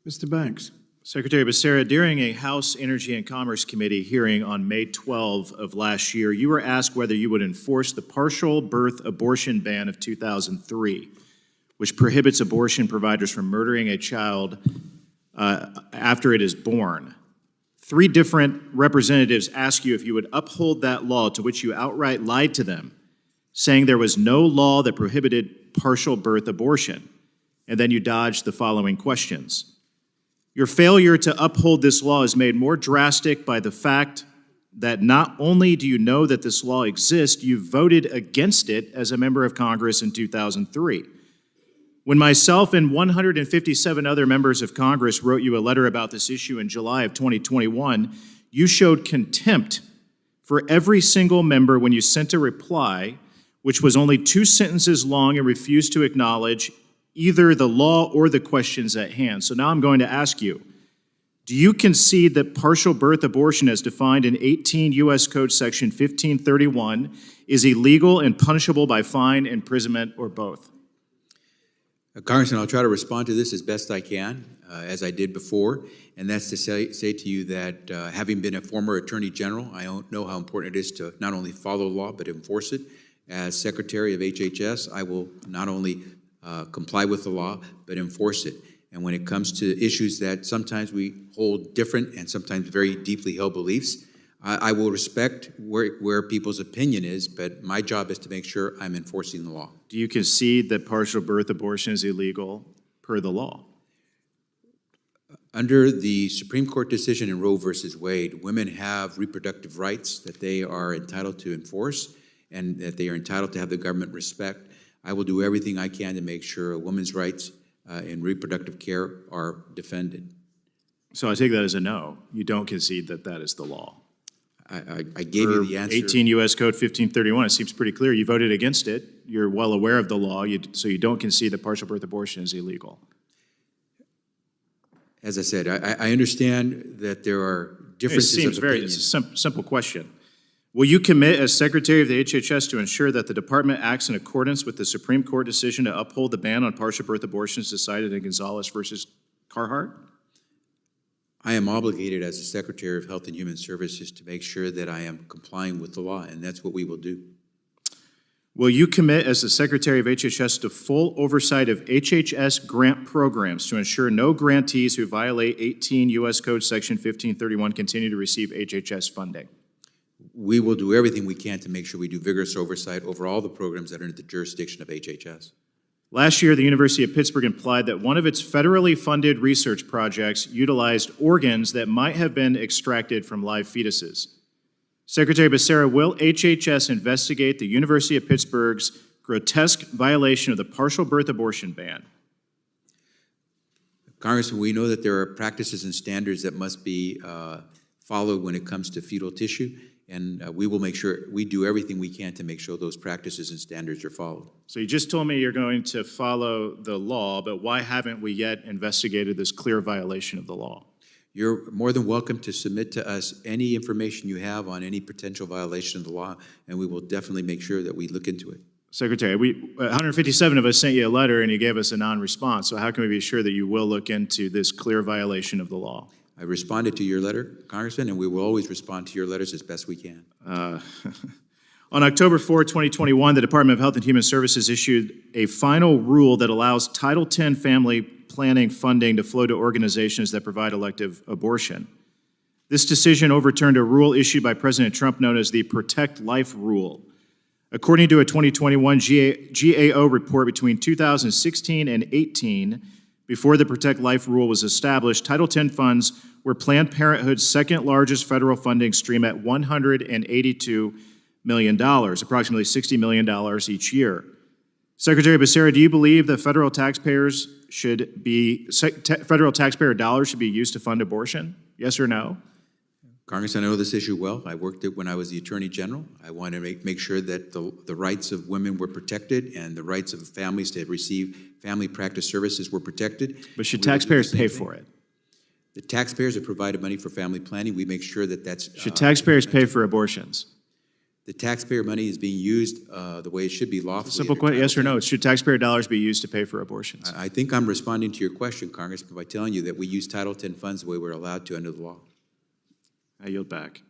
Mr. Banks. Secretary Becerra, during a House Energy and Commerce Committee hearing on May 12 of last year, you were asked whether you would enforce the partial birth abortion ban of 2003, which prohibits abortion providers from murdering a child after it is born. 3 different representatives asked you if you would uphold that law, to which you outright lied to them, saying there was no law that prohibited partial birth abortion. And then you dodged the following questions. Your failure to uphold this law is made more drastic by the fact that not only do you know that this law exists, you voted against it as a member of Congress in 2003. When myself and 157 other members of Congress wrote you a letter about this issue in July of 2021, you showed contempt for every single member when you sent a reply, which was only 2 sentences long, and refused to acknowledge either the law or the questions at hand. So now I'm going to ask you, do you concede that partial birth abortion as defined in 18 U.S. Code Section 1531 is illegal and punishable by fine, imprisonment, or both? Congressman, I'll try to respond to this as best I can, as I did before, and that's to say to you that having been a former Attorney General, I know how important it is to not only follow the law, but enforce it. As Secretary of HHS, I will not only comply with the law, but enforce it. And when it comes to issues that sometimes we hold different and sometimes very deeply held beliefs, I will respect where people's opinion is, but my job is to make sure I'm enforcing the law. Do you concede that partial birth abortion is illegal per the law? Under the Supreme Court decision in Roe versus Wade, women have reproductive rights that they are entitled to enforce and that they are entitled to have the government respect. I will do everything I can to make sure a woman's rights in reproductive care are defended. So I take that as a no. You don't concede that that is the law. I gave you the answer. 18 U.S. Code 1531, it seems pretty clear. You voted against it. You're well aware of the law, so you don't concede that partial birth abortion is illegal. As I said, I understand that there are differences of opinion. It's a simple question. Will you commit as Secretary of the HHS to ensure that the department acts in accordance with the Supreme Court decision to uphold the ban on partial birth abortions decided in Gonzalez versus Carhart? I am obligated as the Secretary of Health and Human Services to make sure that I am complying with the law, and that's what we will do. Will you commit as the Secretary of HHS to full oversight of HHS grant programs to ensure no grantees who violate 18 U.S. Code Section 1531 continue to receive HHS funding? We will do everything we can to make sure we do vigorous oversight over all the programs that are under the jurisdiction of HHS. Last year, the University of Pittsburgh implied that one of its federally funded research projects utilized organs that might have been extracted from live fetuses. Secretary Becerra, will HHS investigate the University of Pittsburgh's grotesque violation of the partial birth abortion ban? Congressman, we know that there are practices and standards that must be followed when it comes to fetal tissue, and we will make sure we do everything we can to make sure those practices and standards are followed. So you just told me you're going to follow the law, but why haven't we yet investigated this clear violation of the law? You're more than welcome to submit to us any information you have on any potential violation of the law, and we will definitely make sure that we look into it. Secretary, 157 of us sent you a letter and you gave us a non-response, so how can we be sure that you will look into this clear violation of the law? I responded to your letter, Congressman, and we will always respond to your letters as best we can. On October 4, 2021, the Department of Health and Human Services issued a final rule that allows Title X family planning funding to flow to organizations that provide elective abortion. This decision overturned a rule issued by President Trump known as the Protect Life Rule. According to a 2021 GAO report, between 2016 and 18, before the Protect Life Rule was established, Title X funds were Planned Parenthood's second largest federal funding stream at $182 million, approximately $60 million each year. Secretary Becerra, do you believe that federal taxpayer dollars should be used to fund abortion? Yes or no? Congressman, I know this issue well. I worked it when I was the Attorney General. I want to make sure that the rights of women were protected and the rights of families to receive family practice services were protected. But should taxpayers pay for it? The taxpayers have provided money for family planning. We make sure that that's... Should taxpayers pay for abortions? The taxpayer money is being used the way it should be lawfully. Simple under question, yes or Title no? Should taxpayer dollars be used to pay for abortions? 10. I think I'm responding to your question, Congressman, by telling you that we use Title 10 funds the way we're allowed to under the law. I yield back.